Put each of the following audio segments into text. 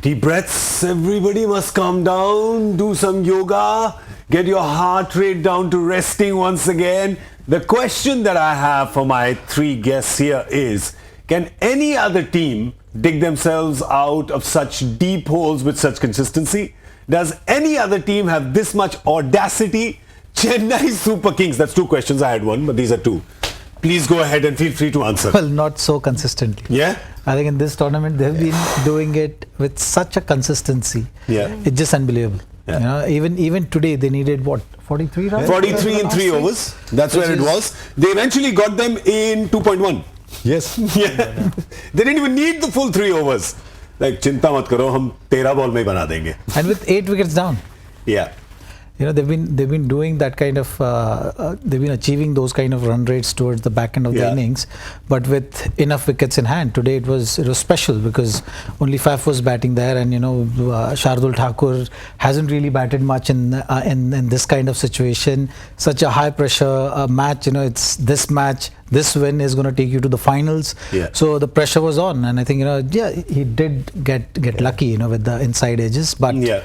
Deep breaths. Everybody must calm down. Do some yoga. Get your heart rate down to resting once again. The question that I have for my three guests here is, can any other team dig themselves out of such deep holes with such consistency? Does any other team have this much audacity? Chennai Super Kings. That's two questions. I had one, but these are two. Please go ahead and feel free to answer. Well, not so consistently. Yeah? I think in this tournament, they've been doing it with such a consistency. Yeah. It's just unbelievable. Yeah. You know, even today, they needed what? 43 runs? 43 in 3 overs. That's where it was. They eventually got them in 2.1. Yes. Yeah. They didn't even need the full 3 overs. Like, chinta mat karo, hum 13 ball mein bana denge. And with 8 wickets down. Yeah. You know, they've been doing that kind of, they've been achieving those kind of run rates towards the back end of the innings, but with enough wickets in hand. Today it was special because only Faf was batting there, and you know, Shardul Thakur hasn't really batted much in this kind of situation. Such a high pressure match. You know, it's this match. This win is going to take you to the finals. Yeah. So the pressure was on, and I think, you know, yeah, he did get lucky, you know, with the inside edges, but. Yeah.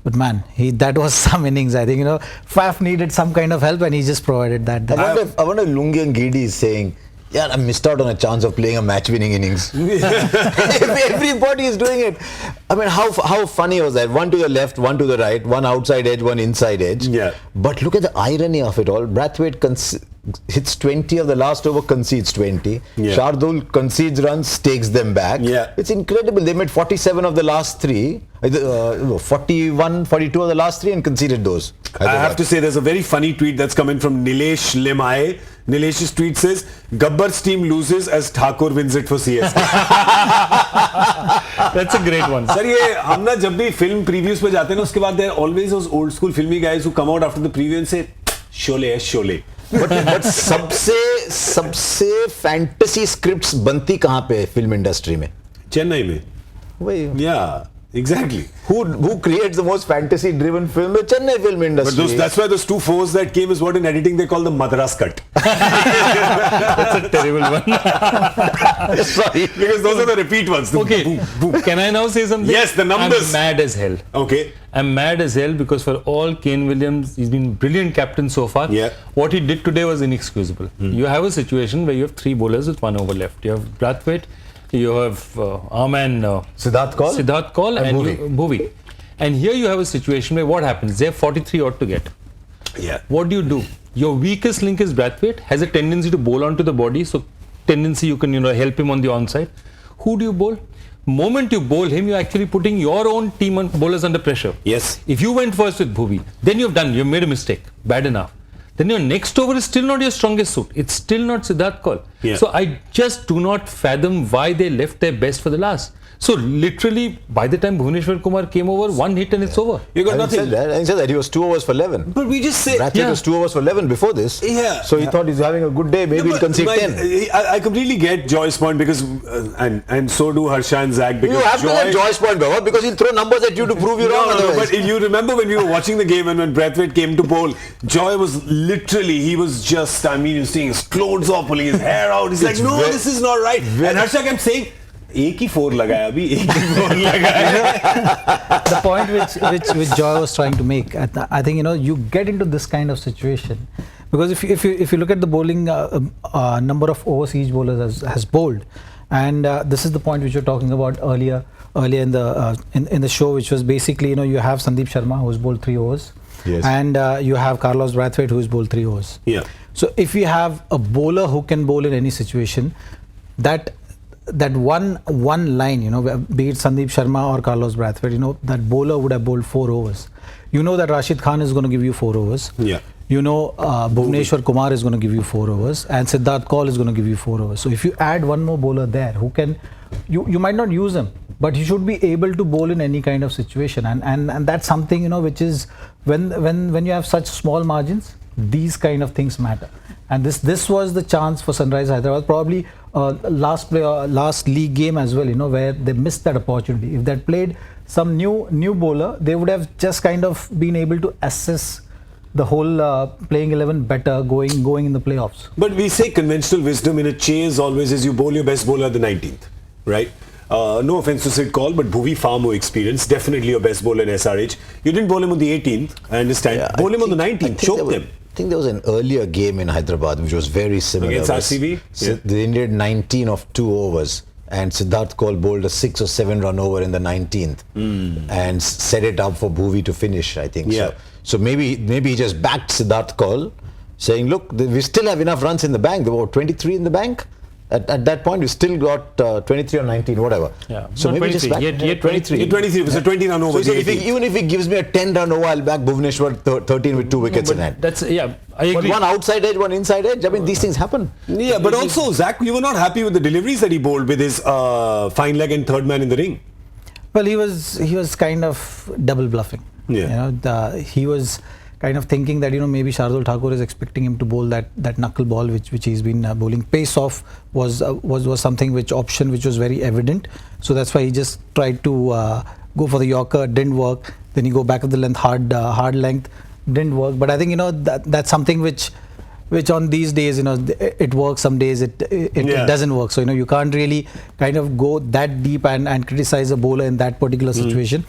But man, that was some innings. I think, you know, Faf needed some kind of help and he just provided that. I wonder if Lungi and Gidi is saying, yeah, I missed out on a chance of playing a match-winning innings. Everybody is doing it. I mean, how funny was that? One to the left, one to the right, one outside edge, one inside edge. Yeah. But look at the irony of it all. Brathwaite hits 20 of the last over, concedes 20. Yeah. Shardul concedes runs, takes them back. Yeah. It's incredible. They made 47 of the last 3, 41, 42 of the last 3 and conceded those. I have to say, there's a very funny tweet that's coming from Nilesh Limaye. Nilesh's tweet says, Gabbar's team loses as Thakur wins it for CSK. That's a great one. Sir, ये हम ना जब भी film previews पे जाते हैं ना, उसके बाद there are always those old school filmy guys who come out after the preview and say, Sholay hai, Sholay. But सबसे fantasy scripts बनती कहाँ पे film industry में? Chennai में. वही. Yeah, exactly. Who creates the most fantasy driven film? The Chennai film industry. But that's why those 2 4s that came is what in editing they call the Madras cut. That's a terrible one. Sorry. Because those are the repeat ones. Okay. Boom, boom. Can I now say something? Yes, the numbers. I'm mad as hell. Okay. I'm mad as hell because for all Kane Williams, he's been brilliant captain so far. Yeah. What he did today was inexcusable. You have a situation where you have 3 bowlers with 1 over left. You have Brathwaite, you have Siddharth Kaul and Bhuvi. And here you have a situation where what happens? They have 43 odd to get. Yeah. What do? Your weakest link is Brathwaite, has a tendency to bowl onto the body, so tendency you can help him on the onside. Who do you bowl? Moment you bowl him, you're actually putting your own team and bowlers under pressure. Yes. If you went first with Bhuvi, then you've made a mistake, bad enough. Then your next over is still not your strongest suit. It's still not Siddharth Kaul. Yeah. So I just do not fathom why they left their best for the last. So literally, by the time Bhuvneshwar Kumar came over, 1 hit and it's over. You got nothing. He said that he was 2 overs for 11. But we just say... Brathwaite was 2 overs for 11 before this. Yeah. So he thought he's having a good day. Maybe he'll concede 10. I completely get Joy's point because... and so do Harsha and Zach. Because You have to get Joy's point, Baba, because he'll throw numbers at you to prove you wrong. No, but if you remember when we were watching the game and when Brathwaite came to bowl, Joy was literally, he was just, he was seeing his clothes off, pulling his hair out. He's like, no, this is not right. And Harsha kept saying, एक ही 4 लगाया अभी, एक ही 4 लगाया. The point which Joy was trying to make, I think, you know, you get into this kind of situation because if you look at the bowling number of overs each bowler has bowled, and this is the point which you're talking about earlier in the show, which was basically, you know, you have Sandeep Sharma who's bowled 3 overs. Yes. And you have Carlos Brathwaite who's bowled 3 overs. Yeah. So if you have a bowler who can bowl in any situation, that one line, you know, be it Sandeep Sharma or Carlos Brathwaite, you know, that bowler would have bowled 4 overs. You know that Rashid Khan is going to give you 4 overs. Yeah. You know Bhuvneshwar Kumar is going to give you 4 overs and Siddharth Kaul is going to give you 4 overs. So if you add one more bowler there who can, you might not use him, but he should be able to bowl in any kind of situation. And that's something, you know, which is when you have such small margins, these kind of things matter. And this was the chance for Sunrisers Hyderabad, probably last league game as well, you know, where they missed that opportunity. If they had played some new bowler, they would have just kind of been able to assess the whole playing 11 better going in the playoffs. But we say conventional wisdom in a chase always is you bowl your best bowler at the 19th, right? no offense to Sid Call, but Bhuvi far more experienced. Definitely your best bowler in SRH. You didn't bowl him on the 18th, I understand. Yeah, bowl him on the 19th, choked him. I think there was an earlier game in Hyderabad which was very similar. Against RCB? So they needed 19 of 2 overs. And Siddharth Kaul bowled a 6 or 7 run over in the 19th and set it up for Bhuvi to finish, I think. Yeah. So maybe he just backed Siddharth Kaul, saying, look, we still have enough runs in the bank. There were 23 in the bank. At that point, we still got 23 or 19, whatever. Yeah. So No, maybe 23. just back. He had 23. 23 was a 20 run over. So the if even if he gives me a 10 run over, I'll back Bhuvaneshwar 13 with 2 wickets in hand. That's, yeah, I But agree. one outside edge, one inside edge. I mean, these things happen. Yeah, but also, Zach, you were not happy with the deliveries that he bowled with his fine leg and third man in the ring. Well, he was kind of double bluffing. Yeah. You know, he was kind of thinking that, you know, maybe Shardul Thakur is expecting him to bowl that knuckle ball which he's been bowling. Pace off was something which was very evident. So that's why he just tried to go for the Yorker. Didn't work. Then he go back of the length, hard length. Didn't work. But I think, you know, that's something which on these days, you know, it works. Some days it doesn't work. So, you know, you can't really kind of go that deep and criticize a bowler in that particular situation.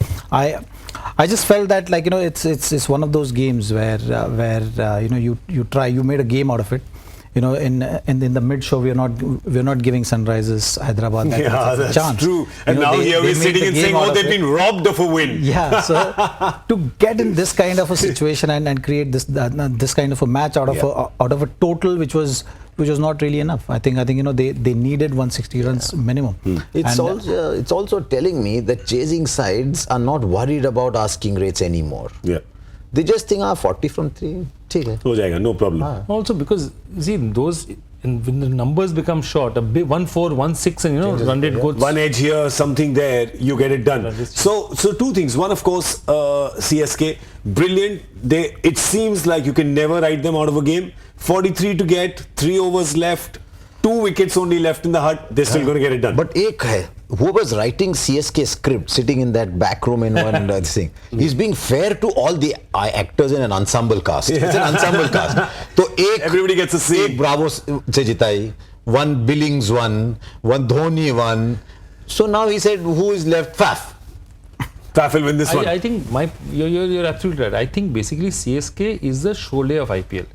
I just felt that, like, you know, it's one of those games where you know, you made a game out of it. You know, in the mid show, we're not giving Sunrisers Hyderabad that That's true. And you know, now here we're sitting and saying, oh, they've been robbed of a win. Yeah, so to get in this kind of a situation and create this kind of a match out of a total which was not really enough. I think you know, they needed 160 runs minimum. It's also telling me that chasing sides are not worried about asking rates anymore. Yeah. They just think, 40 from 3, take it. Ho jayega, no problem. Also, because, see, when the numbers become short, a big 1-4, 1-6, and, you know, run rate goes. One edge here, something there, you get it done. So two things. One, of course, CSK, brilliant. It seems like you can never write them out of a game. 43 to get, 3 overs left, 2 wickets only left in the hut. They're still going to get it done. But whoever's writing CSK script, sitting in that back room in one thing, he's being fair to all the actors in an ensemble cast. It's an ensemble cast. So everybody gets a say. Ek Bravo se jitai, one Billings won, one Dhoni won. So now he said, who is left? Faf. Faf will win this one. I think you're absolutely right. I think basically CSK is the Sholay of IPL.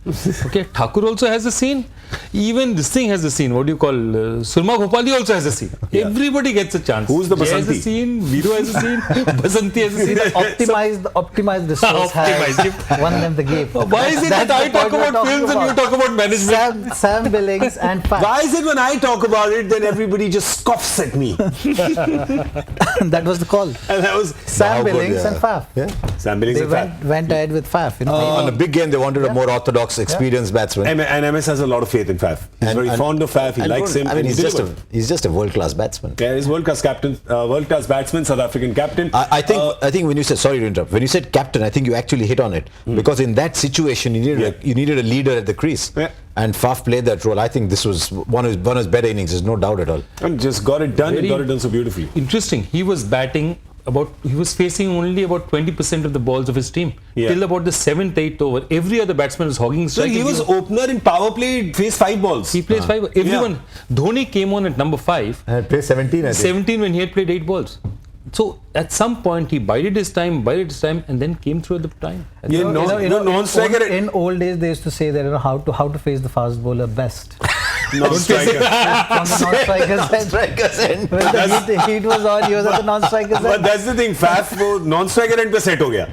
Okay, Thakur also has a scene. Even this thing has a scene. What do you call? Surma Gopali also has a scene. Yeah. Everybody gets a chance. Who's the Jay Basanti? has a scene. Viru has a scene. Basanti has a scene. Optimized resource has won them the game. Why is it that I talk about films and you talk about management? Sam Billings and Faf. Why is it when I talk about it, then everybody just scoffs at me? That was the call. And that was Sam Billings and Faf. Yeah. Sam Billings and Faf. Went ahead with Faf. You know, On a big game, they wanted a more orthodox, experienced batsman. And MS has a lot of faith in Faf. He's very fond of Faf. He likes him. I mean, and he's just a world-class batsman. Yeah, he's world-class captain, world-class batsman, South African captain. I think when you said, sorry to interrupt, when you said captain, I think you actually hit on it. Because in that situation, you needed a leader at the crease. Yeah. And Faf played that role. I think this was one of his better innings. There's no doubt at all. And just got it done. And got it done so beautifully. Interesting. He was facing only about 20% of the balls of his team. Till about the 7th, 8th over. Every other batsman was hogging strike. So he was opener in power play, faced 5 balls. He plays 5. Everyone. Dhoni came on at number 5. And played 17, I think. 17 when he had played 8 balls. So at some point he bided his time, and then came through at the time. Non-striker. In old days, they used to say that, you know, how to face the fast bowler best. Non-striker. From the non-striker's end. When the heat was on, he was at the non-striker's end. But that's the thing, Faf non-striker end pe set ho gaya.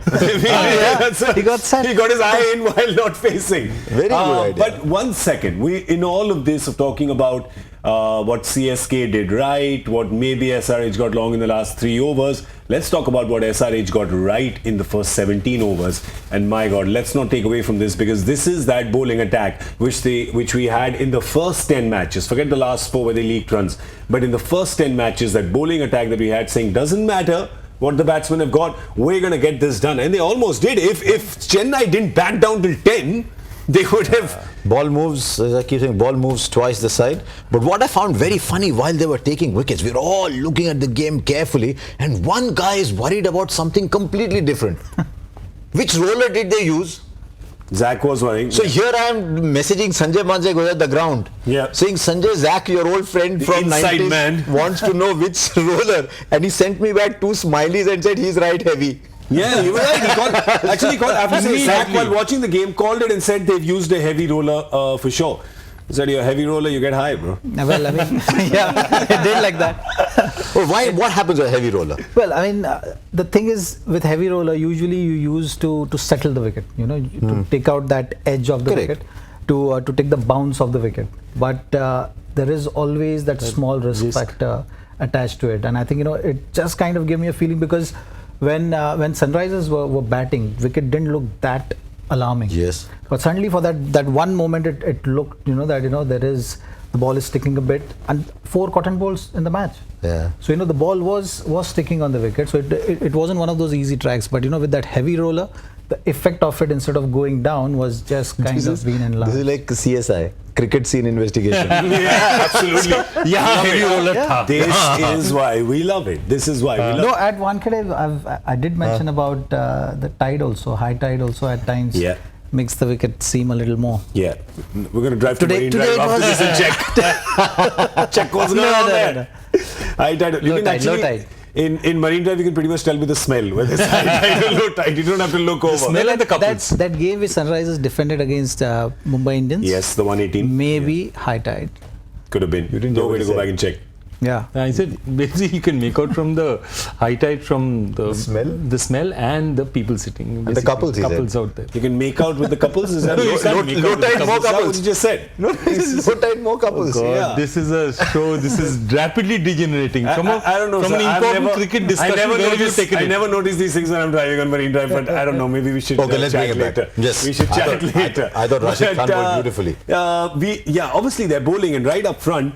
He got set. He got his eye in while not facing. Very good idea. But one second, in all of this of talking about what CSK did right, what maybe SRH got wrong in the last 3 overs. Let's talk about what SRH got right in the first 17 overs. And my God, let's not take away from this, because this is that bowling attack which we had in the first 10 matches. Forget the last 4 where they leaked runs. But in the first 10 matches, that bowling attack that we had, saying doesn't matter what the batsmen have got, we're going to get this done. And they almost did. If Chennai didn't bat down till 10, they would have... Ball moves, as I keep saying, ball moves twice the side. But what I found very funny, while they were taking wickets, we were all looking at the game carefully, and one guy is worried about something completely different. Which roller did they use? Zach was worrying. So here I am messaging Sanjay Manjay goes at the ground. Yeah. Saying, Sanjay, Zach, your old friend The from inside 90s man. wants to know which roller. And he sent me back 2 smileys and said he's right heavy. Yeah, you were right. He called, actually, he called after saying Zach Immediately. while watching the game, called it and said they've used a heavy roller for sure. He said, you're a heavy roller, you get high, bro. Well, I mean, yeah, it did like that. Oh, why? What happens with a heavy roller? Well, I mean, the thing is with heavy roller, usually you use to settle the wicket, to take out that edge of the Correct. wicket, to take the bounce of the wicket. But there is always that small risk factor attached to it, and I think it just kind of gave me a feeling because when Sunrisers were batting, wicket didn't look that alarming. Yes. But suddenly for that one moment, it looked that there is the ball is sticking a bit, and 4 cotton balls in the match. Yeah. So the ball was sticking on the wicket, so it wasn't one of those easy tracks. But with that heavy roller, the effect of it instead of going down was just kind of being This enlarged. is like CSI, cricket scene investigation. Yeah, absolutely. Yeah, heavy roller. Yeah. This is why we love it. This is why we love No, it. at Wankhede, I did mention about the tide also, high tide also at times makes the wicket seem a little more. Yeah, we're going to drive Today to Marine Drive it after was- this and check what's going on there. High tide. You Low can tide, low actually, tide. in Marine Drive, you can pretty much tell with the smell whether it's high tide or low tide. You don't have to look over. smell and the couples. That game which Sunrisers defended against Mumbai Indians, Yes, the 118. maybe high tide. Could have been. You didn't know where to go back and check. Yeah. I said basically you can make out from the high tide from the smell and the people sitting. And the couples, he said. couples out there. You can make out with the couples. Is that No, you can't make low out with the tide, more Is that what couples. you just said? No, this is low tide, more couples. God, Yeah. this is a show. This is rapidly degenerating. From I don't know. From sir. an I've important never- cricket I discussion never where we've noticed. taken I it. never noticed these things when I'm driving on Marine Drive. But I don't know. Maybe we should Okay, let's chat bring it back. later. Yes. We should I chat thought- later. I thought Rashid Khan bowled beautifully. Obviously they're bowling, and right up front,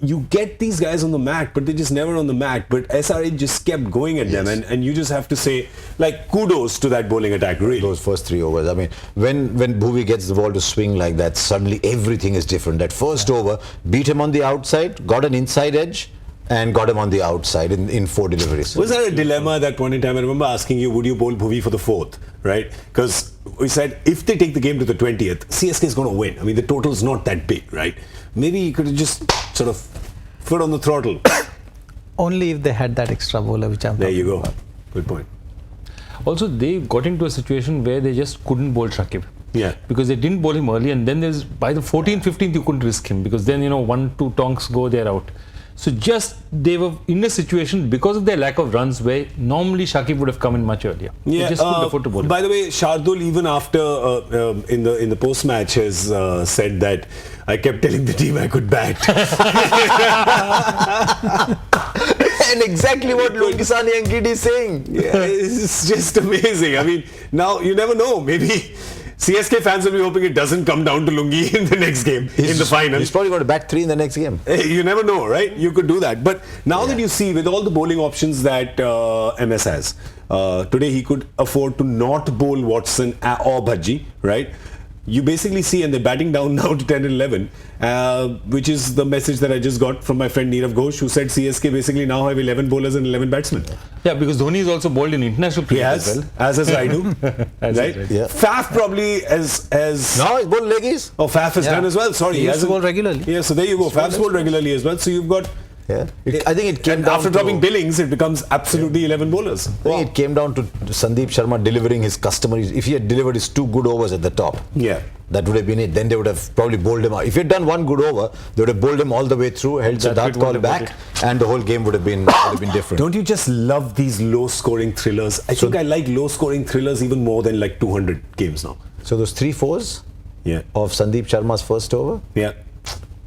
you get these guys on the mat, but they're just never on the mat. But SRH just kept going at them, and you just have to say, like, kudos to that bowling attack, really. Those first 3 overs. I mean, when Bhuvi gets the ball to swing like that, suddenly everything is different. That first over, beat him on the outside, got an inside edge, and got him on the outside in 4 deliveries. Was there a dilemma at that point in time? I remember asking you, would you bowl Bhuvi for the 4th, right? Because we said, if they take the game to the 20th, CSK is going to win. I mean, the total's not that big, right? Maybe you could have just sort of foot on the throttle. Only if they had that extra bowler which I'm There talking you go. about. Good point. Also, they got into a situation where they just couldn't bowl Shakib. Yeah. Because they didn't bowl him early, and then by the 14th, 15th, you couldn't risk him because then 1-2 tonks go, they're out. So they were in a situation because of their lack of runs where normally Shakib would have come in much earlier. They just couldn't afford to bowl him. By the way, Shardul, even after in the post match, has said that I kept telling the team I could bat. And exactly what Lokisani and Giddy is saying. Yeah, it's just amazing. I mean, now you never know. Maybe CSK fans will be hoping it doesn't come down to Lungi in the next game, in the final. He's probably got to bat 3 in the next game. You never know, right? You could do that. But now that you see, with all the bowling options that MS has, today he could afford to not bowl Watson or Bhaji, right? You basically see, and they're batting down now to 10 and 11, which is the message that I just got from my friend Neerav Ghosh, who said CSK basically now have 11 bowlers and 11 batsmen. Yeah, because Dhoni is also bowled in international cricket as well. As has Raidu, As right? is, Yeah. Faf probably as No, he's bowled leggies. Oh, Faf has done as well. Sorry, He used to hasn't- bowl regularly. Yeah, so there you go. Faf's bowled regularly as well. So you've got. Yeah. I think it came And down after to, dropping Billings, it becomes absolutely 11 bowlers. I think it came down to Sandeep Sharma delivering his customer. If he had delivered his 2 good overs at the top, Yeah. that would have been it. Then they would have probably bowled him out. If he had done 1 good over, they would have bowled him all the way through, held That Siddharth bit would Kaul have back, and the whole game would have been different. Don't you just love these low-scoring thrillers? I think I like low-scoring thrillers even more than like 200 games now. So those 3 fours Yeah. of Sandeep Sharma's first over Yeah.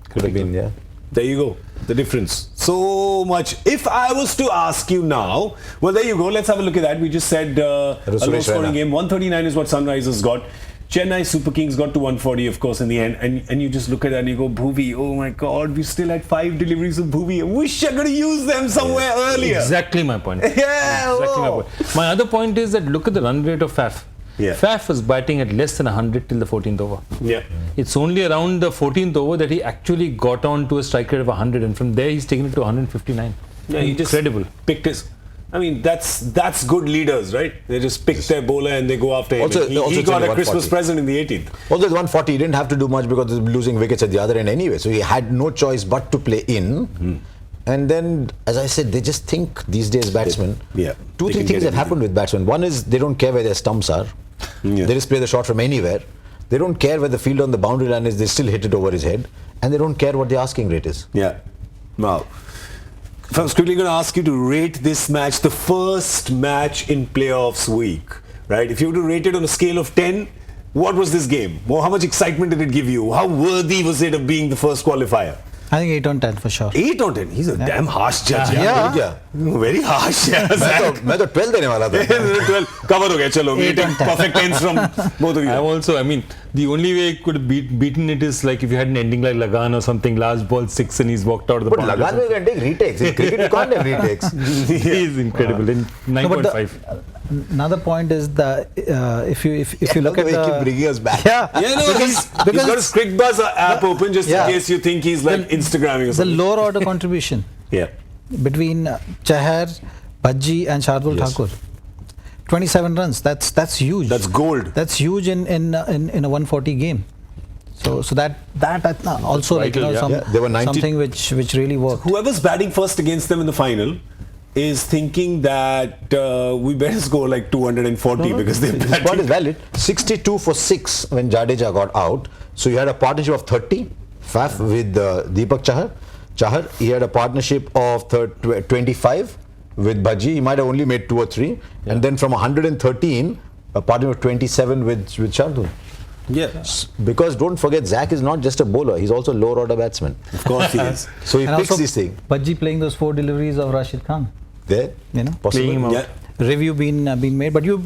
could have been, yeah. There you go. The difference. So much. If I was to ask you now, well, there you go. Let's have a look at that. We just said a was Suresh low-scoring Raina. game. 139 is what Sunrisers got. Chennai Super Kings got to 140, of course, in the end. And you just look at that and you go, Bhuvi, oh my God, we still had 5 deliveries of Bhuvi. I wish I could have used them somewhere earlier. Exactly my point. Yeah. Exactly my Oh. point. My other point is that look at the run rate of Faf. Yeah. Faf was batting at less than 100 till the 14th over. Yeah. It's only around the 14th over that he actually got on to a strike rate of 100, and from there he's taken it to 159. Yeah, he just Incredible. picked his I mean, that's good leaders, right? They just pick their bowler and they go after him. Also, He got a Christmas 140. present in the 18th. Although at 140, he didn't have to do much because he was losing wickets at the other end anyway. So he had no choice but to play in. And then, as I said, they just think these days batsmen. Yeah, Two, they three can things get that happen with batsmen. One is they don't care where their stumps are. Yeah. They just play the shot from anywhere. They don't care where the field on the boundary line is. They still hit it over his head. And they don't care what the asking rate is. Yeah. Wow. If I was quickly going to ask you to rate this match, the first match in playoffs week, right? If you were to rate it on a scale of 10, what was this game? Well, how much excitement did it give you? How worthy was it of being the first qualifier? I think 8 on 10 for sure. 8 on 10. He's a damn harsh judge. Yeah. Yeah. Very harsh. Yeah. मैं तो 12 देने वाला था. 12. Cover हो गया. चलो. We take perfect 10s from both of you. I'm also, I mean, the only way it could have beaten it is like if you had an ending like Lagan or something, last ball 6 and he's walked out of the But boundary. Lagan will can take retakes. In cricket, you can't have retakes. He is incredible in No, but 9.5. another point is that if you look at They keep the bringing us back. Yeah, no, he's got his Cricbuzz app open just in case you think he's like Instagramming or the something. lower order contribution Yeah. between Chahar, Bhaji and Shardul Thakur, 27 runs. That's huge. That's gold. That's huge in a 140 game. So that also like, vital, some, yeah. There were 90 something which really worked. Whoever's batting first against them in the final is thinking that we better score like 240 because they're This point is batting. valid. 62 for 6 when Jadeja got out. So you had a partnership of 30, Faf with Deepak Chahar. He had a partnership of 25 with Bhaji. He might have only made 2 or 3. And then from 113, a partnership of 27 with Shardul. Yeah, Because don't forget, Zach is not just a bowler. He's also a lower order batsman. of course he is. So he And picks also this thing. Bhaji playing those 4 deliveries of Rashid Khan. There. You know, Possible. Playing him out. Yeah. review been made, but you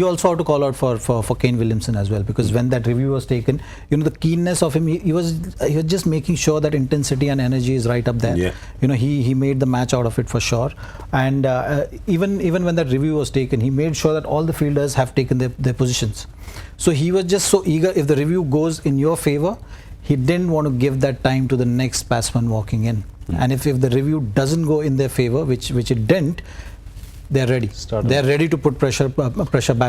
also have to call out for Kane Williamson as well, because when that review was taken, you know, the keenness of him, he was just making sure that intensity and energy is right up there. Yeah. You know, he made the match out of it for sure, and even when that review was taken, he made sure that all the fielders have taken their positions. So he was just so eager. If the review goes in your favor, he didn't want to give that time to the next batsman walking in. And if the review doesn't go in their favor, which it didn't, they're ready. They're ready to put pressure back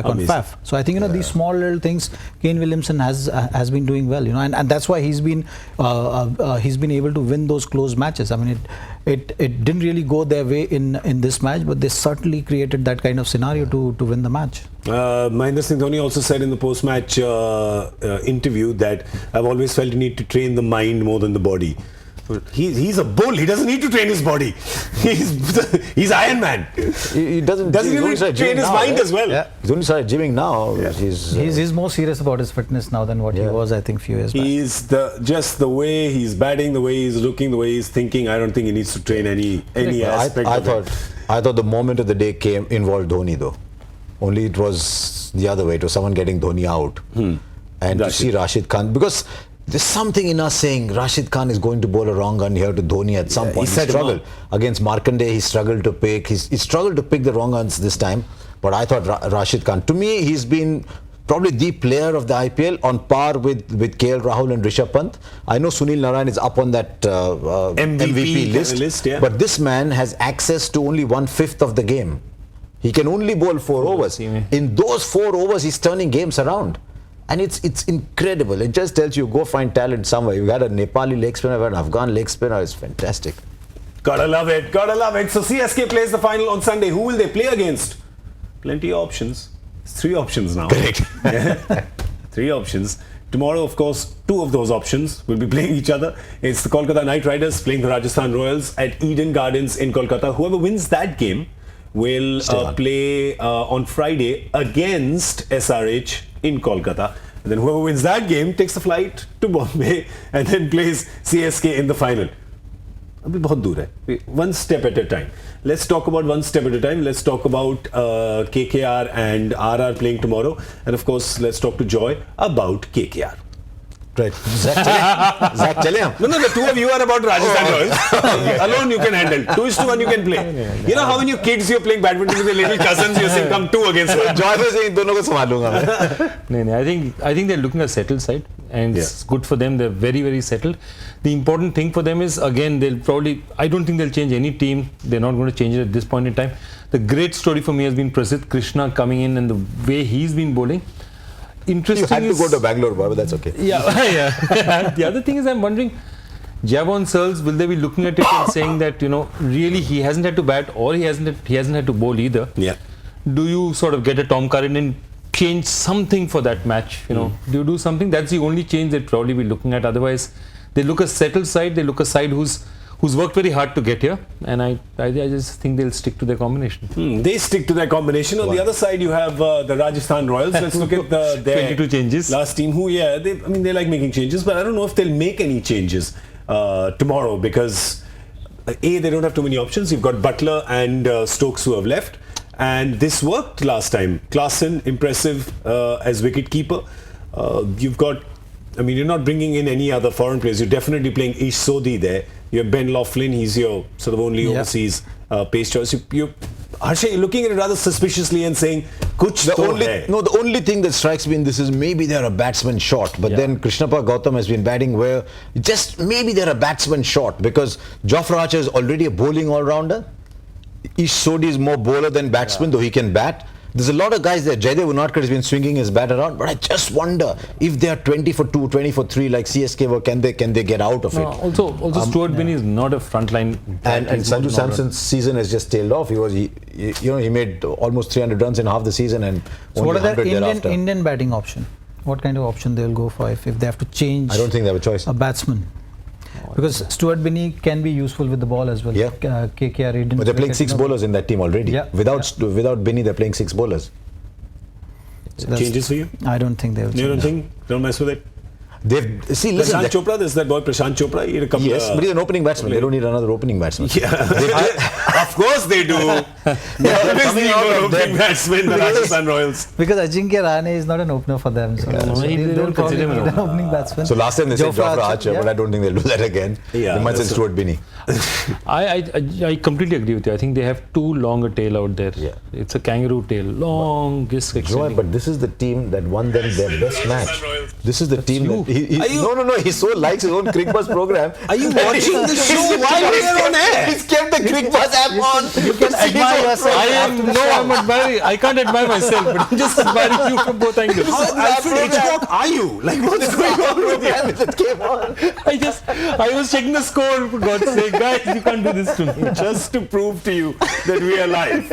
on Faf. So I think, you know, these small little things, Kane Williamson has been doing well, you know, and that's why he's been able to win those close matches. I mean, it didn't really go their way in this match, but they certainly created that kind of scenario to win the match. Mahendra Singh Dhoni also said in the post-match interview that I've always felt you need to train the mind more than the body. He's a bull. He doesn't need to train his body. He's Iron Man. He doesn't even train his mind as well. Yeah. He's only started gymming now. Yeah. He's more serious about his fitness now than what he was, I think, a few years back. He's just the way he's batting, the way he's looking, the way he's thinking. I don't think he needs to train any aspect of it. I thought the moment of the day involved Dhoni though. Only it was the other way. It was someone getting Dhoni out. And to see Rashid Khan, because there's something in us saying Rashid Khan is going to bowl a wrong gun here to Dhoni at some point. He struggled against Markanday. He struggled to pick. He struggled to pick the wrong guns this time. But I thought Rashid Khan, to me, he's been probably the player of the IPL, on par with KL Rahul and Rishabh Pant. I know Sunil Narayan is up on that MVP list, yeah. But this man has access to only 1/5 of the game. He can only bowl 4 overs. In those 4 overs, he's turning games around. And it's incredible. It just tells you, go find talent somewhere. You've got a Nepali leg spinner, you've got an Afghan leg spinner. It's fantastic. Gotta love it. Gotta love it. So CSK plays the final on Sunday. Who will they play against? Plenty of options. It's 3 options now. Correct. 3 options. Tomorrow, of course, 2 of those options will be playing each other. It's the Kolkata Knight Riders playing the Rajasthan Royals at Eden Gardens in Kolkata. Whoever wins that game will play on Friday against SRH in Kolkata. And then whoever wins that game takes a flight to Bombay and then plays CSK in the final. Abhi bahut dur hai. One step at a time. Let's talk about one step at a time. Let's talk about KKR and RR playing tomorrow. And of course, let's talk to Joy about KKR. Right. Zach, chale hum. No, the two of you are about Rajasthan Royals. Alone you can handle. 2:1 you can play. You know how when you're kids you're playing badminton with your little cousins, you're saying come 2 against 1. Joy was saying दोनों को संभालूंगा मैं. No, I think they're looking at a settled side, and it's good for them. They're very, very settled. The important thing for them is, again, I don't think they'll change any team. They're not going to change it at this point in time. The great story for me has been Prasidh Krishna coming in and the way he's been bowling. Interesting. You had to go to Bangalore, boy, but that's okay. Yeah. The other thing is, I'm wondering, Javon Searles, will they be looking at it and saying that, really he hasn't had to bat or he hasn't had to bowl either? Yeah. Do you sort of get a Tom Curran and change something for that match? Do you do something? That's the only change they'd probably be looking at. Otherwise, they look a settled side. They look a side who's worked very hard to get here, and I just think they'll stick to their combination. They stick to their combination. On the other side, you have the Rajasthan Royals. Let's look at their 22 changes. Last team. They like making changes, but I don't know if they'll make any changes tomorrow because they don't have too many options. You've got Butler and Stokes who have left, and this worked last time. Klaasen, impressive as wicket keeper. You're not bringing in any other foreign players. You're definitely playing Ish Sodhi there. You have Ben Laughlin. He's your sort of only overseas pace choice. Harsha, you're looking at it rather suspiciously and saying, "Kuch to hai." No, the only thing that strikes me in this is maybe they're a batsman short. But then Krishnappa Gautam has been batting where just maybe they're a batsman short because Jofra Archer is already a bowling all-rounder. Ish Sodhi is more bowler than batsman, though he can bat. There's a lot of guys there. Jaydev Unadkar has been swinging his bat around, but I just wonder if they are 20 for 2, 20 for 3 like CSK were, can they get out of it? Also Stuart Binney is not a frontline. And Sanju Samson's season has just tailed off. He made almost 300 runs in half the season and so only what are 100 the thereafter. Indian batting option? What kind of option they'll go for if they have to change? I don't think they have a choice. A batsman. Because Stuart Binney can be useful with the ball as well. Yeah. KKR. But they're playing 6 bowlers in that team already. Yeah. Without Binney, they're playing 6 bowlers. Changes for you? I don't think they'll change. You don't think? Don't mess with it. Listen. Prashant Chopra, there's that boy Prashant Chopra. Yes, but he's an opening batsman. They don't need another opening batsman. Of course they do. They always need an opening batsman, the Rajasthan Royals. Because Ajinkya Rahane is not an opener for them. So they they'll don't probably consider him need an an opening batsman. So last time they said Jofra Archer, but I don't think they'll do that again. Yeah, they might say Stuart Binney. I completely agree with you. I think they have too long a tail out there. Yeah. It's a kangaroo tail. Long, this extending. But this is the team that won them their best match. This is the team that... No, he so likes his own Cricbuzz program. Are you watching the show while we are on air? He's kept the Cricbuzz app on. You can admire yourself. I'm admiring. I can't admire myself, but I'm just admiring you from both angles. How Alfred Hitchcock are you? Like what's going on with you? It came on. I was checking the score, for God's sake. Guys, you can't do this to me. Just to prove to you that we are live.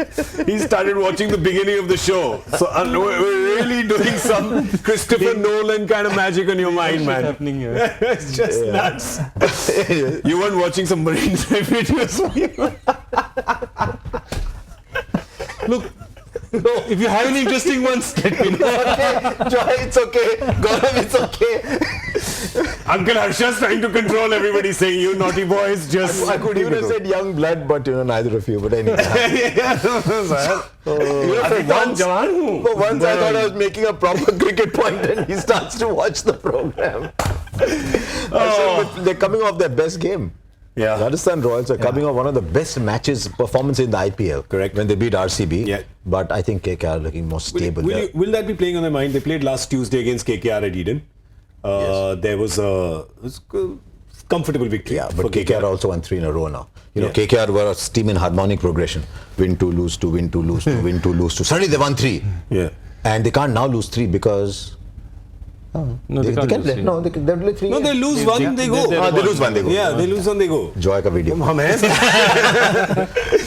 He started watching the beginning of the show. So we're really doing some Christopher Nolan kind of magic on your mind, man. Happening here. It's just nuts. You weren't watching some Marine Drive videos? Look, if you have any interesting ones, let me know. Joy, it's okay. Gaurav, it's okay. Uncle Harsha's trying to control everybody, saying you naughty boys just... I could even have said young blood, but neither of you. But anyway. For once I thought I was making a proper cricket point and he starts to watch the program. They're coming off their best game. Yeah. Rajasthan Royals are coming off one of the best performance in the IPL. Correct. When they beat RCB. Yeah. But I think KKR are looking more stable. Will that be playing on their mind? They played last Tuesday against KKR at Eden. Yes. There was a comfortable victory. Yeah, but KKR also won 3 in a row now. KKR were a team in harmonic progression. Win 2, lose 2, win 2, lose 2, win 2, lose 2. Suddenly they won 3. Yeah. And they can't now lose 3 because... No, they can't lose 3. No, they play 3. No, they lose one, they go. They lose one, they go. Yeah, they lose one, they go. Joy ka video. हम हैं.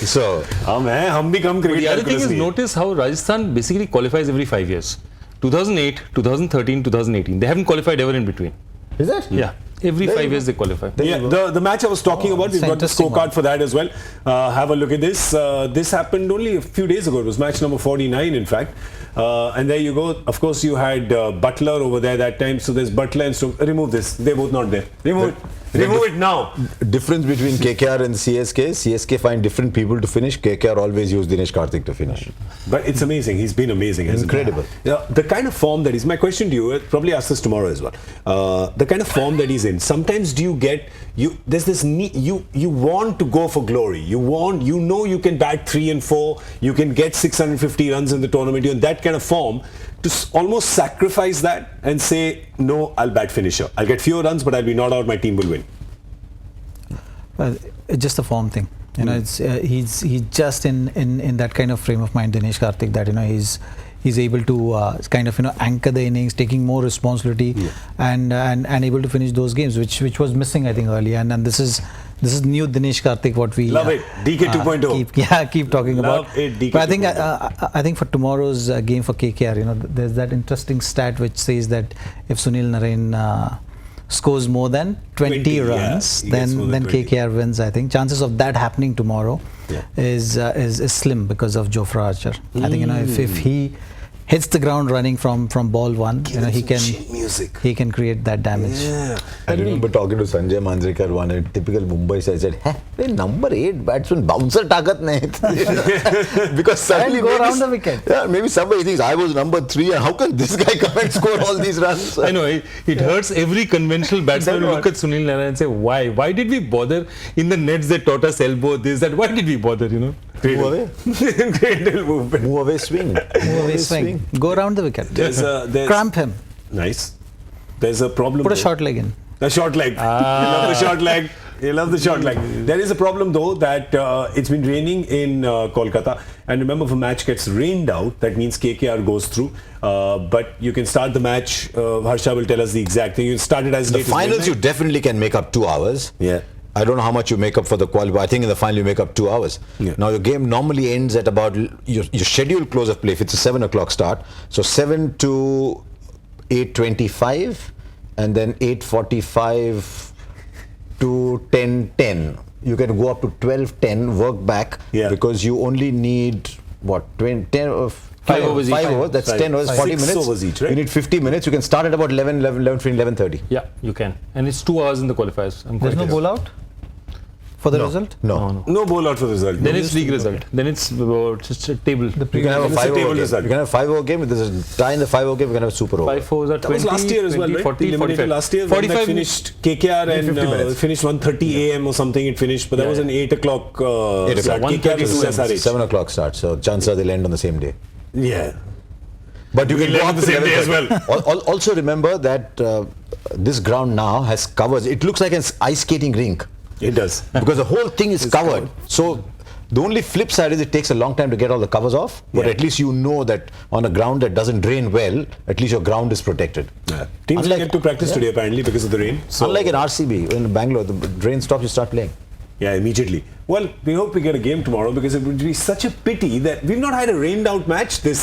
So, हम भी कम cricket The other thing is, calculus नहीं. notice how Rajasthan basically qualifies every 5 years. 2008, 2013, 2018. They haven't qualified ever in between. is that? Yeah. Every 5 years they qualify. Yeah, the match I was talking about, we've got the interesting scorecard for that as well. Have a look at this. This happened only a few days ago. It was match number 49, in fact. And there you go. Of course, you had Butler over there that time. So there's Butler and Stokes. Remove this. They're both not there. Remove it. Remove it now. Difference between KKR and CSK. CSK find different people to finish. KKR always use Dinesh Karthik to finish. But it's amazing. He's been amazing. hasn't he? Incredible. Yeah, the kind of form that he's. My question to you, I'll probably ask this tomorrow as well. The kind of form that he's in. Sometimes do you get there's this need, you want to go for glory. You can bat 3 and 4. You can get 650 runs in the tournament. You're in that kind of form. To almost sacrifice that and say, no, I'll bat finisher. I'll get fewer runs, but I'll be not out. My team will win. Well, it's just a form thing. You know, it's he's just in that kind of frame of mind, Dinesh Karthik, that he's able to kind of anchor the innings, taking more responsibility, and able to finish those games, which was missing, I think, earlier. And this is new Dinesh Karthik, what we love it. DK 2.0. Keep talking about. Love it, DK but I think 2.0. I think for tomorrow's game for KKR, there's that interesting stat which says that if Sunil Narine scores more than 20 runs, then 20. KKR wins. I think chances of that happening tomorrow is slim because of Jofra Archer. I think if he hits the ground running from ball one, he can create that damage. Yeah. I remember talking to Sanjay Manjrekar, one a typical Mumbai side. I said, "Hey, number 8 batsman bouncer takat nahi." Because suddenly go around the wicket. Yeah, maybe somebody thinks I was number 3, and how can this guy come and score all these runs? I know it hurts every conventional batsman to look at Sunil Narine and say, why? Why did we bother? In the nets they taught us elbow, this, that. Why did we bother? Move away. Cradle movement. Move away, swing. Move away, swing. Go around the wicket. Cramp him. Nice. There's a problem. Put a short leg in. A short leg. You love the short leg. You love the short leg. There is a problem though that it's been raining in Kolkata, and remember, if a match gets rained out, that means KKR goes through. But you can start the match. Harsha will tell us the exact thing. You can start it as late as finals. You midnight. definitely can make up 2 hours. Yeah. I don't know how much you make up for the qualifier. I think in the final you make up 2 hours. Yeah. Now your game normally ends at about your scheduled close of play. If it's a 7 o'clock start, so 7 to 8:25, and then 8:45 to 10:10. You can go up to 12:10, work back, because you only need what 5 overs each. 5 overs. That's 10 overs, 40 6 minutes. overs each, right? You need 50 minutes. You can start at about 11:30. Yeah, you can. And it's 2 hours in the qualifiers. There's no bowl out for the result? No. No bowl out for the result. Then it's league result. Then it's just a table. You can have a It's a 5 table over game. result. You can have a 5 over game. If there's a tie in the 5 over game, you can have a super over. 5 fours are 20. That was last year as well, 20, right? 40, The Eliminator 45. last year, 45 when that finished KKR and 50 minutes. finished 1:30 a.m. or something. It finished, but that was an 8 o'clock 8 o'clock. start. KKR to 1:32 SRH. 7 o'clock start, so chances are they'll end on the same day. Yeah. But you can We'll go end up the to same day as 11:30. Also remember that this ground now has covers. It looks like an ice skating rink It does. because the whole thing is covered. So the only flip side is it takes a long time to get all the covers off. But at least you know that on a ground that doesn't drain well, at least your ground is protected. Yeah. Teams Unlike- get to practice today apparently because of the rain. So Unlike in RCB, in Bangalore, the drain stops, you start playing. yeah, immediately. Well, we hope we get a game tomorrow because it would be such a pity that we've not had a rained out match this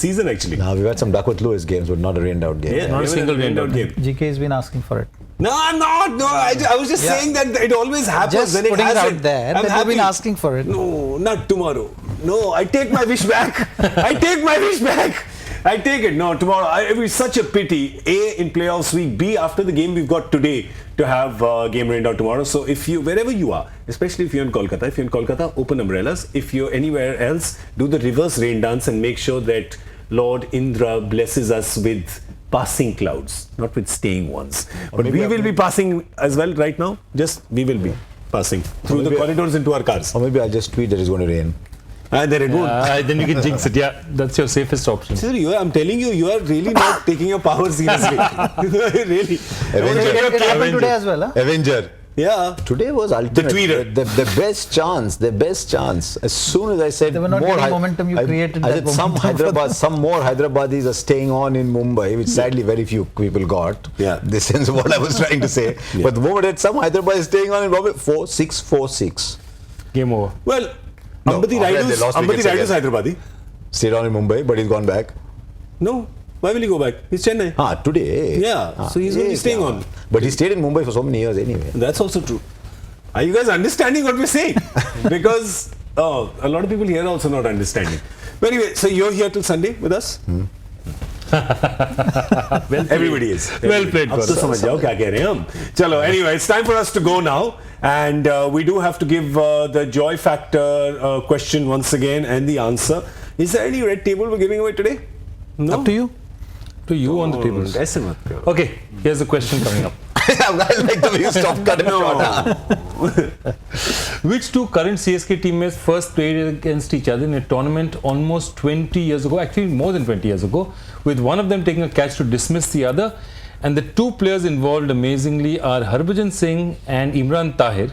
season actually. Now we've had some Duckworth Lewis games, but not a rained out game. Yeah, Not a we haven't single had rained out game. GK has been asking for it. No, I'm not. No, I was just saying that it always happens. Just when it putting it hasn't. out there. I'm They've been happy. asking for it. No, not tomorrow. No, I take my wish back. I take my wish back. I take it. No, tomorrow. It would be such a pity. A, in playoffs week. B, after the game we've got today, to have game rained out tomorrow. So if you, wherever you are, especially if you're in Kolkata, open umbrellas. If you're anywhere else, do the reverse rain dance and make sure that Lord Indra blesses us with passing clouds, not with staying ones. But we will be passing as well right now. Just we will be passing through the corridors into our cars. Or maybe I'll just tweet that it's going to rain. And then it won't. Then you can jinx it. Yeah, that's your safest option. Sir, I'm telling you, you are really not taking your power seriously. Really. Avenger. It happened today as well, huh? Avenger. Yeah. Today was ultimate. tweeter. The best chance. The best chance. As soon as I said They were not more getting momentum, you created I that said momentum. some more Hyderabadis are staying on in Mumbai, which sadly very few people got. Yeah. The sense of what I was trying to say. But the moment that some Hyderabad is staying on in Mumbai, 4-6, 4-6. Game over. Well, No, Ambati after that they lost Raidus wickets again. Hyderabadi. Stayed on in Mumbai, but he's gone back. No. Why will he go back? He's Chennai. Today. Yeah, so he's going to be staying on. But he stayed in Mumbai for so many years anyway. That's also true. Are you guys understanding what we're saying? Because a lot of people here are also not understanding. But anyway, so you're here till Sunday with us? Everybody is. Well played, अब तो Gaurav. समझ जाओ क्या कह रहे हैं हम. चलो, anyway, it's time for us to go now, and we do have to give the joy factor question once again and the answer. Is there any red table we're giving away today? No. Up to you. To you on the tables. ऐसे मत करो. Okay, here's the question coming up. I like the way you stop cutting me short. Which two current CSK teammates first played against each other in a tournament almost 20 years ago, actually more than 20 years ago, with one of them taking a catch to dismiss the other? And the two players involved amazingly are Harbhajan Singh and Imran Tahir.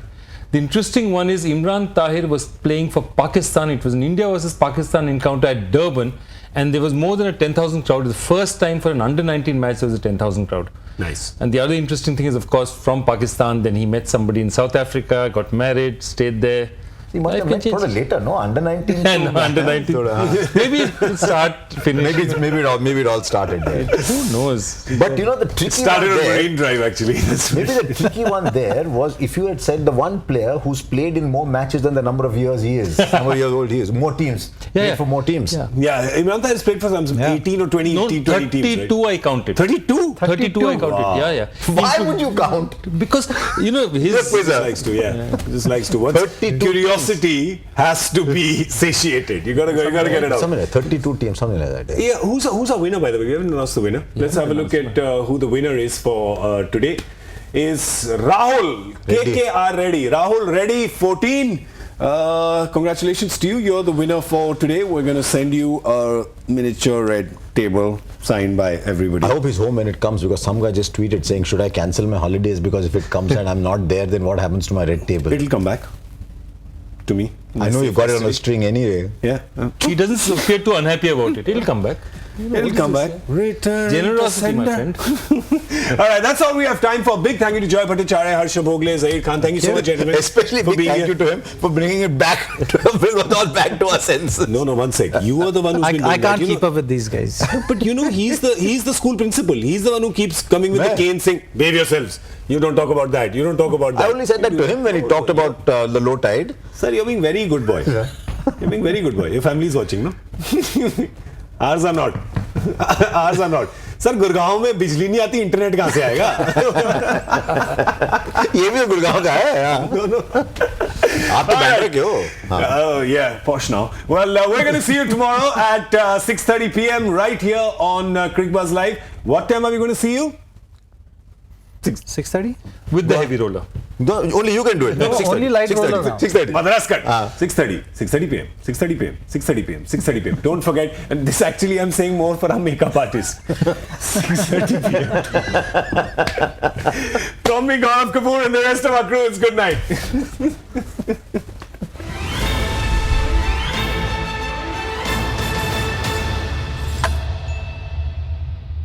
The interesting one is Imran Tahir was playing for Pakistan. It was an India versus Pakistan encounter at Durban, and there was more than a 10,000 crowd. The first time for an under-19 match there was a 10,000 crowd. Nice. And the other interesting thing is, of course, from Pakistan, then he met somebody in South Africa, got married, stayed there. He must have met sort of later, no? Under 19. And under 19. Maybe it'll start, finish. Maybe it all started there. Who knows? But you know the tricky Started one on there, Marine Drive actually. maybe the tricky one there was if you had said the one player who's played in more matches than the number of years he is, number of years old he is, more teams, played for more teams. Yeah. Yeah, Imran Tahir has played for some 18 or 20, No, 20 32 teams, right? I counted. 32? 32 I counted. Wow. Yeah, yeah. Why would you count? Because, you know, his... He just likes to, yeah. He just likes to. What's 32 curiosity has to be satiated. You gotta get it out. Something like 32 teams, something like that. Yeah, who's our winner, by the way? We haven't announced the winner. Let's have a look at who the winner is for today. Is Rahul KKR Reddy. Rahul Reddy 14. Congratulations to you. You're the winner for today. We're going to send you a miniature red table signed by everybody. I hope he's home when it comes, because some guy just tweeted saying, should I cancel my holidays, because if it comes and I'm not there, then what happens to my red table? It'll come back to me. I know you've got it on a string anyway. Yeah. He doesn't appear too unhappy about it. It'll come back. It'll come back. Return Generosity, my to friend. sender. All right, that's all we have time for. Big thank you to Joy Bhattacharjya, Harsha Bhogle, Zaheer Khan. Thank you so much, gentlemen. Especially for big being thank here. you to him for bringing it back, bring it all back to our senses. No, one sec. You are the one who's been doing I can't that. keep up with these guys. But you know, he's the school principal. He's the one who keeps coming with the cane saying, behave yourselves. You don't talk about that. You don't talk about that. I only said that to him when he talked about the low tide. Sir, you're being very good boy. You're being very good boy. Your family is watching, no? Ours are not. Ours are not. Sir Gurgaon में बिजली नहीं आती internet कहाँ से आएगा ये भी तो गुड़गांव का है आप तो बैंटर के हो Oh yeah, posh now. Well, we're going to see you tomorrow at 6:30 p.m. right here on Cricbuzz Live. What time are we going to see you? 6:30? With the heavy roller. Only you can do it. No, only light roller now. 6:30. Madras cut. 6:30 p.m. 6:30 p.m. 6:30 p.m. 6:30 p.m. Don't forget, and this actually I'm saying more for our makeup artists. 6:30 p.m. From me, Gaurav Kapur, and the rest of our crew, it's good night.